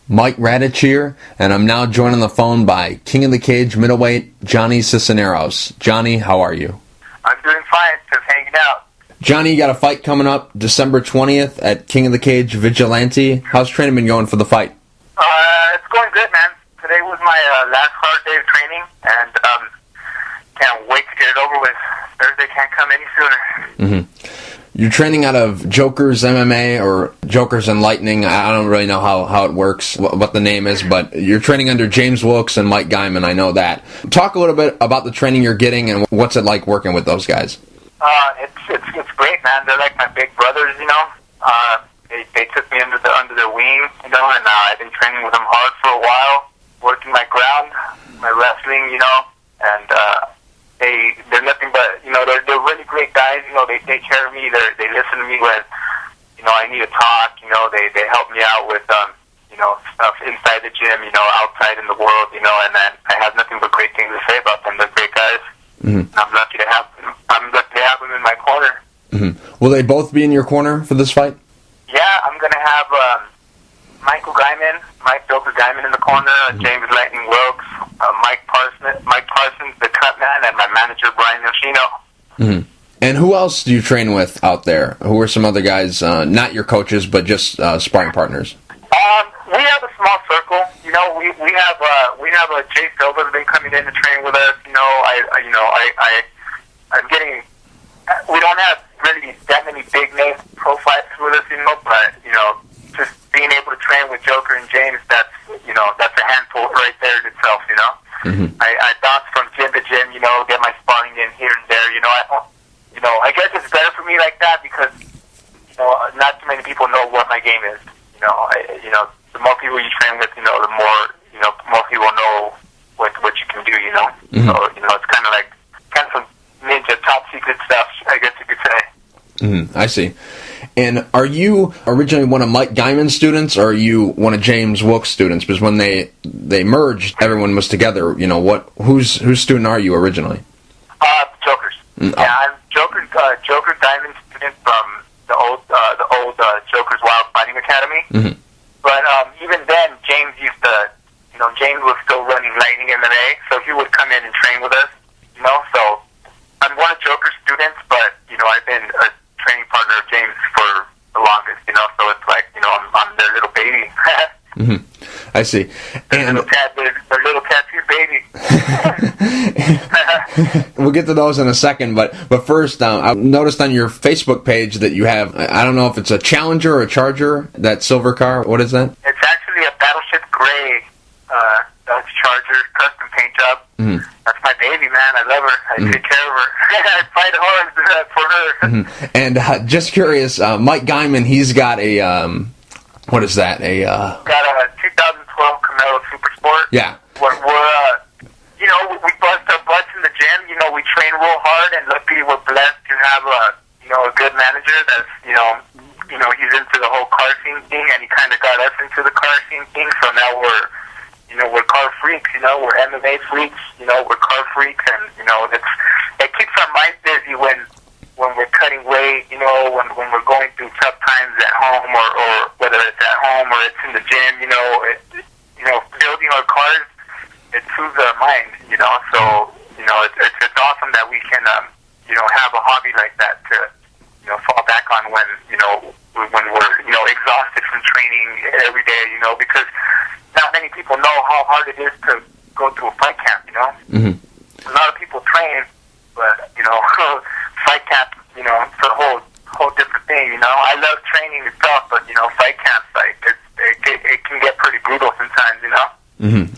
Mike Radich here, and I'm now joined on the phone by King of the Cage Middleweight Johnny Cisneros. Johnny, how are you? I'm doing fine, just hanging out. Johnny, you got a fight coming up December 20th at King of the Cage Vigilante. How's training been going for the fight? It's going good, man. Today was my last hard day of training, and can't wait to get it over with. Thursday can't come any sooner. You're training out of Joker's MMA or Joker's and Lightning. I don't really know how it works, what the name is, but you're training under James Wilkes and Mike Guyman, I know that. Talk a little bit about the training you're getting and what's it like working with those guys. It's great, man. They're like my big brothers, you know. They took me under their wing, you know, and I've been training with them hard for a while, working my ground, my wrestling, you know, and they're nothing but, you know, they're really great guys. You know, they take care of me. They listen to me when, you know, I need to talk. You know, they help me out with you know, stuff inside the gym, you know, outside in the world, you know, and then I have nothing but great things to say about them. They're great guys. I'm lucky to have them. I'm lucky to have them in my corner. Will they both be in your corner for this fight? Yeah, I'm gonna have Mike Joker Guyman in the corner, James Lightning Wilkes, Mike Parsons, the cut man, and my manager Brian Yoshino. And who else do you train with out there? Who are some other guys, not your coaches, but just sparring partners? We have a small circle. You know, we have a Jay Silva's been coming in to train with us. You know, I'm getting. We don't have really that many big name profiles with us, you know, but you know, just being able to train with Joker and James, that's a handful right there in itself, you know. I bounce from gym to gym, you know, get my sparring in here and there, you know. I guess it's better for me like that because, you know, not too many people know what my game is. You know, the more people you train with, you know, the more people know what you can do, you know. So, you know, it's kind of some ninja top secret stuff, I guess you could say. I see. And are you originally one of Mike Guyman's students, or are you one of James Wilkes' students? Because when they merged, everyone was together. You know, whose student are you originally? Joker's. Yeah, I'm Joker Guyman's student from the old Joker's Wild Fighting Academy. But even then, James was still running Lightning MMA, so he would come in and train with us. You know, so I'm one of Joker's students, but you know, I've been a training partner of James for the longest, you know, so it's like, you know, I'm their little baby. I see. And their little tattoo baby. We'll get to those in a second, but first, I noticed on your Facebook page that you have, I don't know if it's a Challenger or a Charger, that silver car. What is that? It's actually a Battleship Gray Dodge Charger custom paint job. That's my baby, man. I love her. I take care of her. I fight hard for her. And just curious, Mike Guyman, he's got a, what is that? Got a 2012 Camaro Super Sport. Yeah. We're you know, we bust our butts in the gym. You know, we train real hard, and luckily we're blessed to have a good manager that's, you know, he's into the whole car scene thing, and he kind of got us into the car scene thing. So now we're car freaks. You know, we're MMA freaks. You know, we're car freaks, and you know, it keeps our minds busy when we're cutting weight. You know, when we're going through tough times at home, or whether it's at home or it's in the gym. You know, building our cars, it soothes our mind. You know, so you know, it's awesome that we can you know, have a hobby like that to, you know, fall back on when we're, you know, exhausted from training every day. You know, because not many people know how hard it is to go to a fight camp, you know. A lot of people train, but, you know, fight camp, you know, it's a whole different thing, you know. I love training itself, but, you know, fight camps, like, it can get pretty brutal sometimes, you know.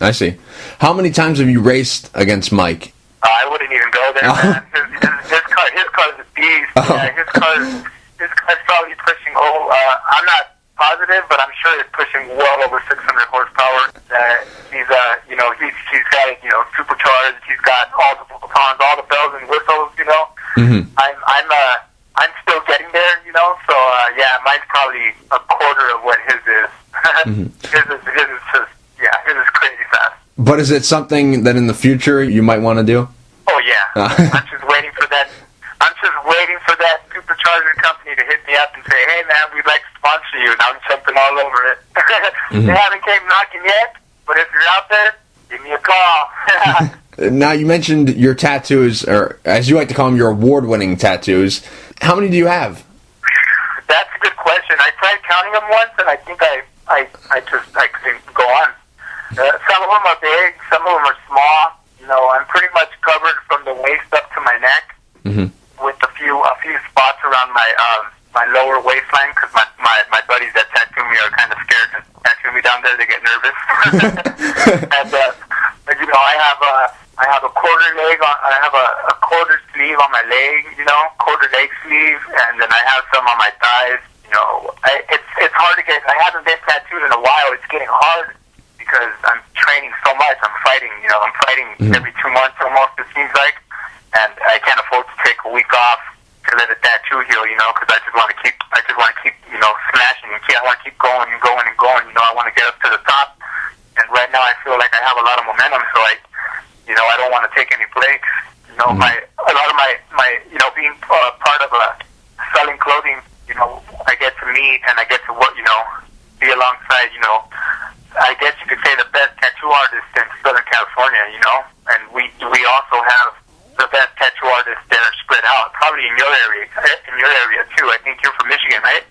I see. How many times have you raced against Mike? I wouldn't even go there, man. His car's a beast. Yeah, his car's probably pushing, I'm not positive, but I'm sure it's pushing well over 600 horsepower. He's you know, he's got it, you know, supercharged. He's got all the photons, all the bells and whistles, you know. I'm still getting there, you know. So yeah, mine's probably a quarter of what his is. His is crazy fast. But is it something that in the future you might want to do? Oh yeah, I'm just waiting for that. I'm just waiting for that supercharger company to hit me up and say, "Hey man, we'd like to sponsor you," and I'm jumping all over it. They haven't came knocking yet, but if you're out there, give me a call. Now, you mentioned your tattoos, or as you like to call them, your award-winning tattoos. How many do you have? That's a good question. I tried counting them once, and I think I couldn't go on. Some of them are big, some of them are small. You know, I'm pretty much covered from the waist up to my neck, with a few spots around my lower waistline, because my buddies that tattoo me are kind of scared to tattoo me down there. They get nervous. And you know, I have a quarter leg on. I have a quarter sleeve on my leg. You know, quarter leg sleeve, and then I have some on my thighs. You know, it's hard to get. I haven't been tattooed in a while. It's getting hard because I'm training so much. I'm fighting. You know, I'm fighting every 2 months almost. It seems like, and I can't afford to take a week off to let a tattoo heal. You know, because I just want to keep. You know, smashing. I want to keep going and going and going. You know, I want to get up to the top. And right now, I feel like I have a lot of momentum. So you know, I don't want to take any breaks. You know, a lot of my you know, being part of selling clothing. You know, I get to meet and I get to work. You know, be alongside. You know, I guess you could say the best tattoo artist in Southern California. You know, and we also have the best tattoo artists that are spread out, probably in your area too. I think you're from Michigan, right?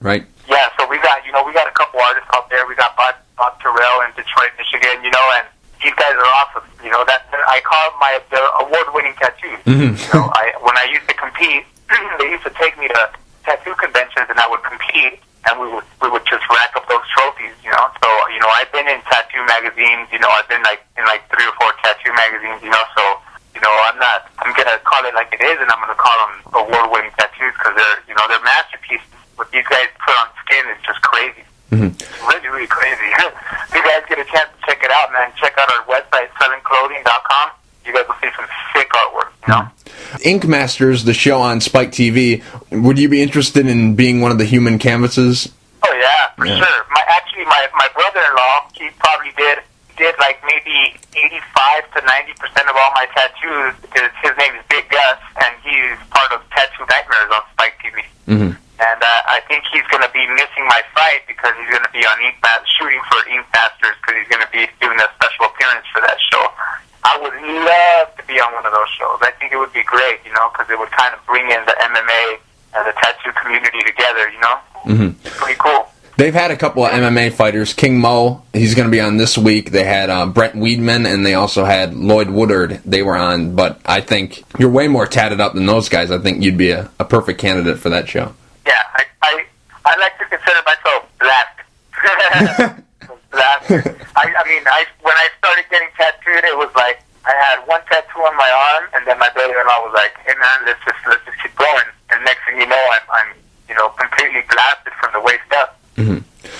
Right. Yeah, so we got a couple artists out there. We got Bob Terrell in Detroit, Michigan, you know, and these guys are awesome. You know, that I call them their award-winning tattoos. You know, when I used to compete, they used to take me to tattoo conventions, and I would compete, and we would just rack up those trophies. You know, so you know, I've been in tattoo magazines. You know, I've been in 3 or 4 tattoo magazines. You know, so. You know, I'm gonna call it like it is, and I'm gonna call them award-winning tattoos because they're masterpieces. What these guys put on skin is just crazy. It's really, really crazy. If you guys get a chance to check it out, man, check out our website, sellingclothing.com. You guys will see some sick artwork, you know? Ink Masters, the show on Spike TV, would you be interested in being one of the human canvases? Oh, yeah, for sure. My brother-in-law, he probably did like maybe 85 to 90% of all my tattoos, because his name is Big Gus, and he's part of Tattoo Nightmares on Spike TV. And I think he's going to be missing my fight because he's going to be on shooting for Ink Masters, because he's going to be doing a special appearance for that show. I would love to be on one of those shows. I think it would be great, you know, because it would kind of bring in the MMA and the tattoo community together, you know? Pretty cool. They've had a couple of MMA fighters. King Mo, he's going to be on this week. They had Brent Weidman, and they also had Lloyd Woodard. They were on, but I think you're way more tatted up than those guys. I think you'd be a perfect candidate for that show. Yeah, I like to consider myself blessed. I mean, when I started getting tattooed, it was like I had one tattoo on my arm, and then my brother-in-law was like, "Hey man, let's just keep going." And next thing you know, I'm you know, completely blasted from the waist up. You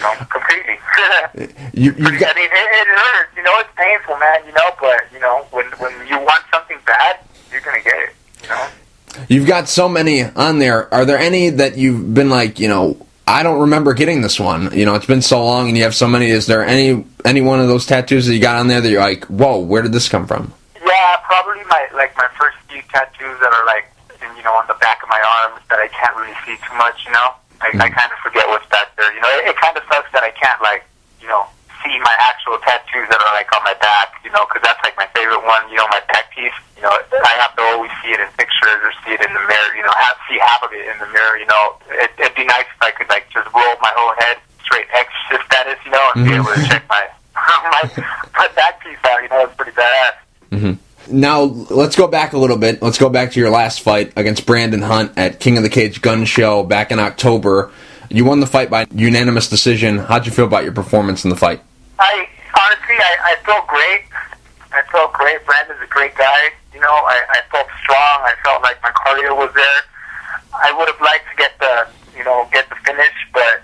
know, completely. I mean, it hurts. You know, it's painful, man. You know, but you know, when you want something bad, you're gonna get it. You know. You've got so many on there. Are there any that you've been like, you know, I don't remember getting this one. You know, it's been so long, and you have so many. Is there any one of those tattoos that you got on there that you're like, whoa, where did this come from? Yeah, probably my first few tattoos that are like, you know, on the back of my arms that I can't really see too much. You know. I kind of forget what's back there. You know, it kind of sucks that I can't, like, you know, see my actual tattoos that are, like, on my back, you know, because that's, like, my favorite one, you know, my back piece. You know, I have to always see it in pictures or see it in the mirror, you know, see half of it in the mirror, you know. It'd be nice if I could, like, just roll my whole head straight exorcist status, you know, and be able to check my back piece out, you know. It's pretty badass. Now, let's go back a little bit. Let's go back to your last fight against Brandon Hunt at King of the Cage Gun Show back in October. You won the fight by unanimous decision. How'd you feel about your performance in the fight? I felt great. I felt great. Brandon's a great guy. You know, I felt strong. I felt like my cardio was there. I would have liked to get the finish, but,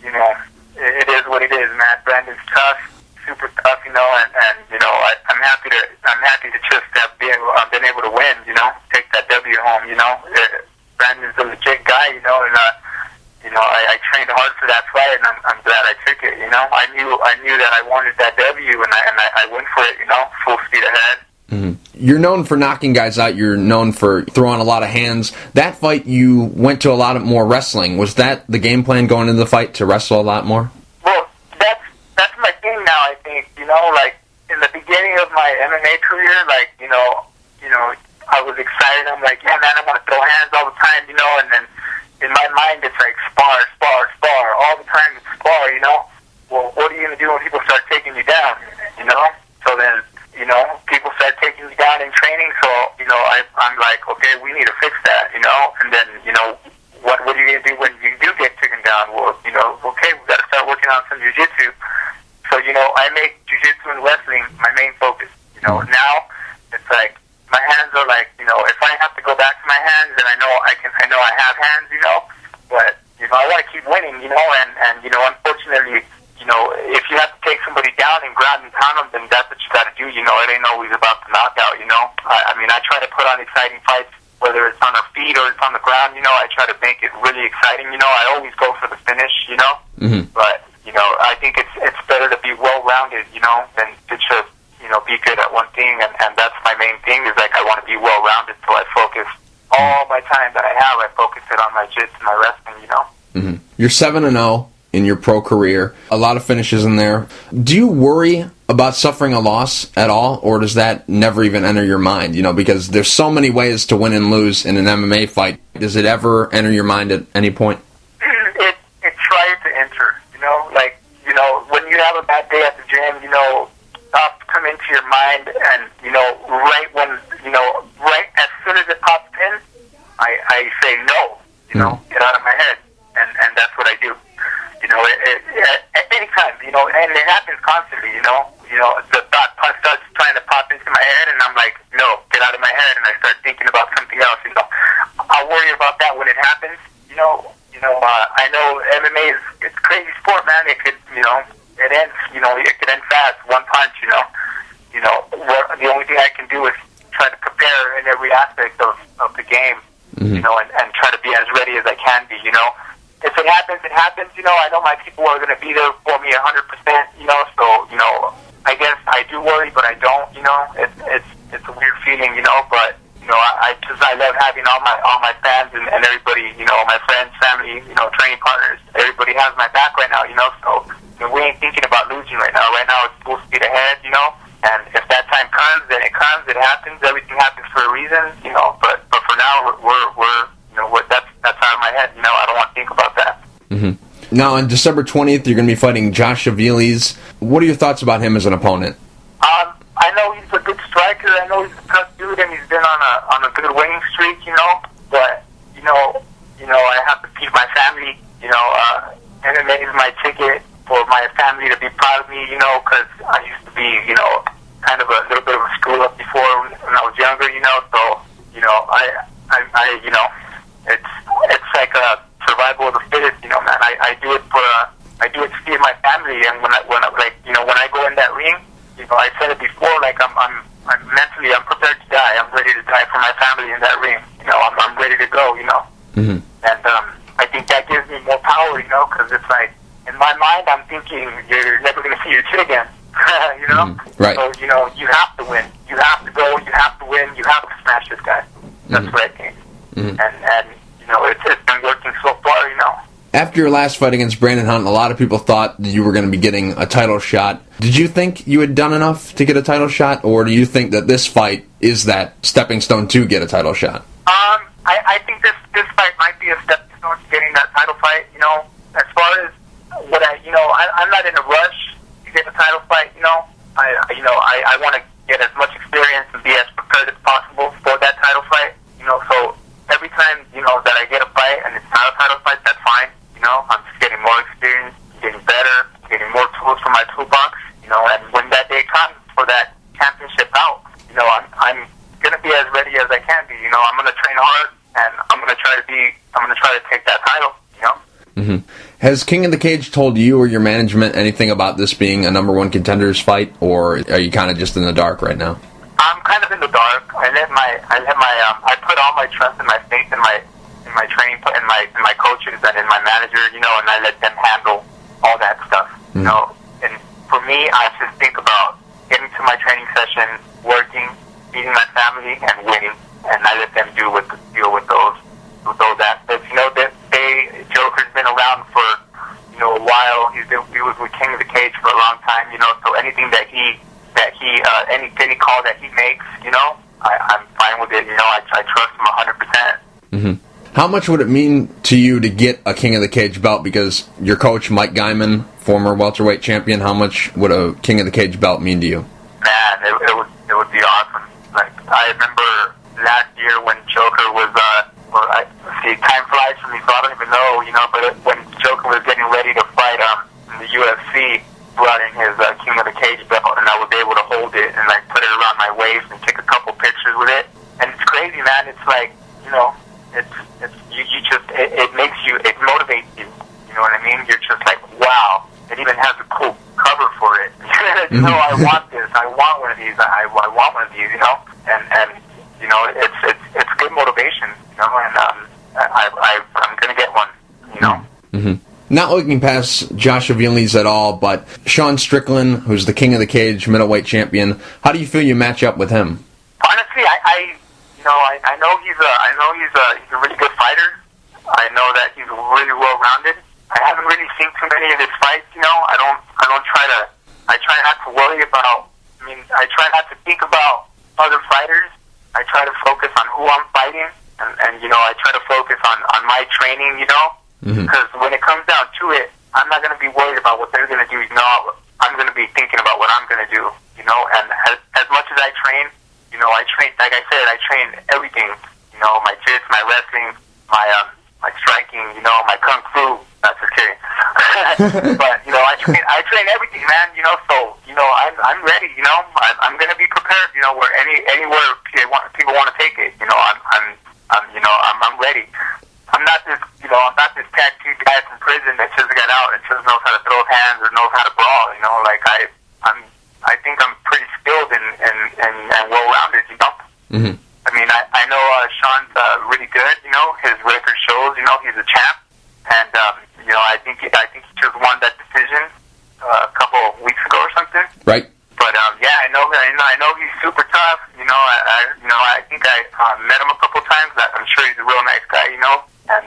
you know, it is what it is, man. Brandon's tough. Super tough, you know, and you know, I'm happy to just have been able to win, you know, take that W home, you know. Brandon's a legit guy, you know, and you know, I trained hard for that fight, and I'm glad I took it, you know. I knew that I wanted that W, and I went for it, you know, full speed ahead. You're known for knocking guys out. You're known for throwing a lot of hands. That fight, you went to a lot more wrestling. Was that the game plan going into the fight, to wrestle a lot more? Well, now, I think, like, in the beginning of my MMA career, like, I was excited. I'm like, yeah, man, I'm going to throw hands all the time, and then in my mind, it's like spar, spar, spar. All the time it's spar, Well, what are you going to do when people start taking you down, So then, people start taking you down in training, so, I'm like, okay, we need to fix that, And then, what are you going to do when you do get taken down? Well, okay, we got to start working on some jiu-jitsu. So, I make jiu-jitsu and wrestling my main focus. Now it's like my hands are like, if I have to go back to my hands, and I know I have hands, but I want to keep winning, and unfortunately, if you have to take somebody down and ground and pound them, then that's what you got to do. It ain't always about the knockout. I try to put on exciting fights, whether it's on the feet or it's on the ground. I try to make it really exciting. I always go for the finish. But I think it's better to be well-rounded, than to just be good at one thing. And that's my main thing, is like I want to be well-rounded, so I focus all my time that I have. I focus it on my jiu-jitsu and my wrestling. You're 7-0 in your pro career. A lot of finishes in there. Do you worry about suffering a loss at all, or does that never even enter your mind? Because there's so many ways to win and lose in an MMA fight. Does it ever enter your mind at any point? It tries to enter, when you have a bad day at the gym, thoughts come into your mind, and, right when, right as soon as it pops in, I say no, get out of my head, and that's what I do. At any time, and it happens constantly, the thought starts trying to pop into my head, and I'm like, no, get out of my head, and I start thinking about something else, I'll worry about that when it happens, I know MMA it's a crazy sport, man. It could, it ends, it could end fast, one punch, the only thing I can do is try to prepare in every aspect of the game, and try to be as ready as I can be, If it happens, it happens, I know my people are going to be there for me 100%, so, I guess I do worry, but I don't, it's a weird feeling, but, I love having all my fans and everybody, my friends, family, training partners, everybody has my back right now, so, we ain't thinking about losing right now. Right now, it's full speed ahead, and if that time comes, then it comes, it happens, everything happens for a reason, but for now, that's out of my head, I don't want to think about that. Now, on December 20th, you're going to be fighting Josh Aviles. What are your thoughts about him as an opponent? I know he's a good striker. I know he's a tough dude, and he's been on a good winning streak, but, I have to feed my family, MMA is my ticket for my family to be proud of me, because I used to be, kind of a little bit of a screw up before when I was younger, so, it's like a survival of the fittest, man. I do it to feed my family, and when I go in that ring, I said it before, like I'm mentally, I'm prepared to die. I'm ready to die for my family in that ring. I'm ready to go. And I think that gives me more power. Because it's like in my mind, I'm thinking you're never going to see your kid again. Right. So you have to win. You have to go. You have to win. You have to smash this guy. That's what I think. And it's been working so far. After your last fight against Brandon Hunt, a lot of people thought that you were going to be getting a title shot. Did you think you had done enough to get a title shot, or do you think that this fight is that stepping stone to get a title shot? I think this fight might be a stepping stone to getting that title fight. As far as what I'm not in a rush to get a title fight. I want to get as much experience and be as prepared as possible for that title fight. So every time that I get a fight and it's not a title fight, that's fine. I'm just getting more experience, getting better, getting more tools for my toolbox, and when that day comes for that championship bout, I'm going to be as ready as I can be, I'm going to train hard, and I'm going to try to take that title, Has King of the Cage told you or your management anything about this being a number one contenders fight, or are you kind of just in the dark right now? I'm kind of in the dark. I put all my trust and my faith in my training, in my coaches and in my manager, and I let them handle all that stuff, And for me, I just think about getting to my training session, working, feeding my family, and winning, and I let them deal with those aspects. Joker's been around for a while. He was with King of the Cage for a long time, so anything that he any call that he makes, you know, I'm fine with it. You know, I trust him 100%. Mm-hmm. How much would it mean to you to get a King of the Cage belt? Because your coach, Mike Guyman, former welterweight champion, how much would a King of the Cage belt mean to you? Man, it would be awesome. Like, I remember last year when Joker was, time flies for me, so I don't even know, you know, but when Joker was getting ready to fight in the UFC, brought in his King of the Cage belt, and I was able to hold it and, like, put it around my waist and take a couple pictures with it. And it's crazy, man. It's like, you know, it makes you, it motivates you. You know what I mean? You're just like, wow. It even has a cool cover for it. You know, I want this. I want one of these. I want one of these. You know, and you know, it's good motivation. You know, and I'm gonna get one. You know. Mm-hmm. Not looking past Josh Aviles at all, but Sean Strickland, who's the King of the Cage middleweight champion. How do you feel you match up with him? Honestly, I know he's a really good fighter. I know that he's really well rounded. I haven't really seen too many of his fights. You know, I try not to worry about. I try not to think about other fighters. I try to focus on who I'm fighting, and you know, I try to focus on my training. You know. Because when it comes down to it, I'm not going to be worried about what they're going to do. You know, I'm going to be thinking about what I'm going to do. You know, and as much as I train, you know, I train, like I said, I train everything. You know, my jiu, my wrestling, my striking. You know, my kung fu. That's okay. But you know, I train everything, man. You know, so you know, I'm ready. You know, I'm going to be prepared. You know, anywhere people want to take it. You know, I'm ready. I'm not this tattooed guy from prison that just got out and just knows how to throw hands or knows how to brawl. You know, like I think I'm pretty skilled and well-rounded. You know. Mm-hmm. I mean, I know Sean's really good. You know, his record shows. You know, he's a champ, and you know, I think he just won that decision a couple of weeks ago or something. Right. But yeah, I know he's super tough. You know, I think I met him a couple times. I'm sure he's a real nice guy. You know. And,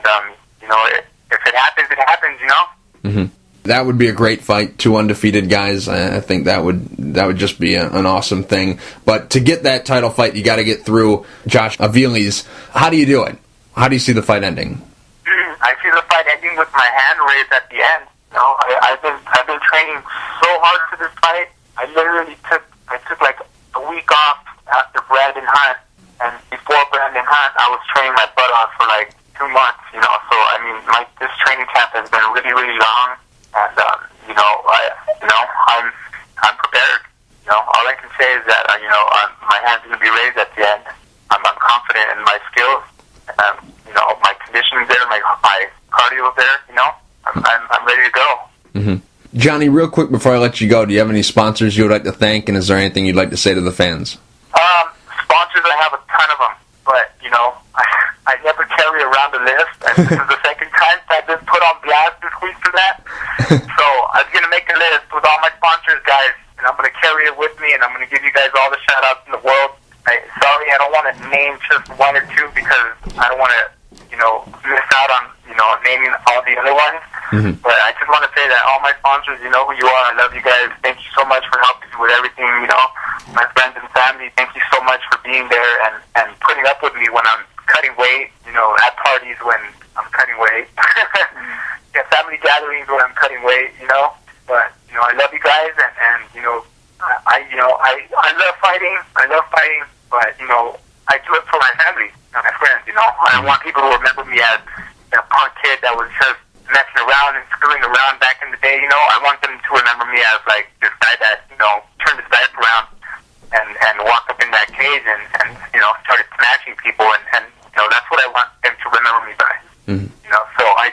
you know, if it happens, it happens, you know? Mm-hmm. That would be a great fight, two undefeated guys. I think that would just be an awesome thing. But to get that title fight, you got to get through Josh Aviles. How do you do it? How do you see the fight ending? I see the fight ending with my hand raised at the end. You know, I've been training so hard for this fight. I literally took like a week off after Brandon Hunt, and before Brandon Hunt, I was training my butt off for like 2 months, you know. So I mean, this training camp has been really, really long, and you know, I'm prepared. You know, all I can say is that you know, my hand's gonna be raised at the end. I'm confident in my skills. You know, my conditioning's there, my cardio's there. You know, I'm ready to go. Mm-hmm. Johnny, real quick before I let you go, do you have any sponsors you would like to thank, and is there anything you'd like to say to the fans? Sponsors, I have a ton of them, but you know, I never carry around a list, and this is the second time I've been put on blast this week for that. So I was going to make a list with all my sponsors, guys, and I'm going to carry it with me, and I'm going to give you guys all the shout-outs in the world. Sorry, I don't want to name just one or two because I don't want to, you know, miss out on, you know, naming all the other ones. Mm-hmm. But I just want to say that all my sponsors, you know who you are. I love you guys. Thank you so much for helping me with everything, you know. My friends and family, thank you so much for being there and putting up with me when I'm cutting weight, you know, at parties when I'm cutting weight. Yeah, family gatherings when I'm cutting weight, you know. But, you know, I love you guys and you know, I love fighting. I love fighting, but, you know, I do it for my family and my friends, you know. I don't want people to remember me as that punk kid that was just messing around and screwing around back in the day, you know. I want them to remember me as, like, this guy that, you know, turned his life around and walked up in that cage and you know, started smashing people and you know, that's what I want them to remember me by. Mm-hmm. You know, so I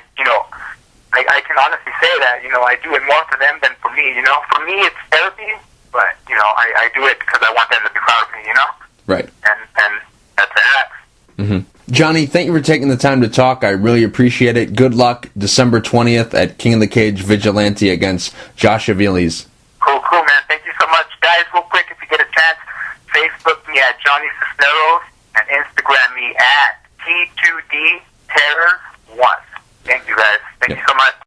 can honestly say that, you know, I do it more for them than for me, you know. For me, it's therapy, but, you know, I do it because I want them to be proud of me, you know. Right. And that's that. Mm-hmm. Johnny, thank you for taking the time to talk. I really appreciate it. Good luck December 20th at King of the Cage Vigilante against Josh Aviles. Cool, man. Thank you so much. Guys, real quick, if you get a chance, Facebook me at Johnny Cisneros and Instagram me at T2D Terror 1. Thank you, guys. Thank you so much.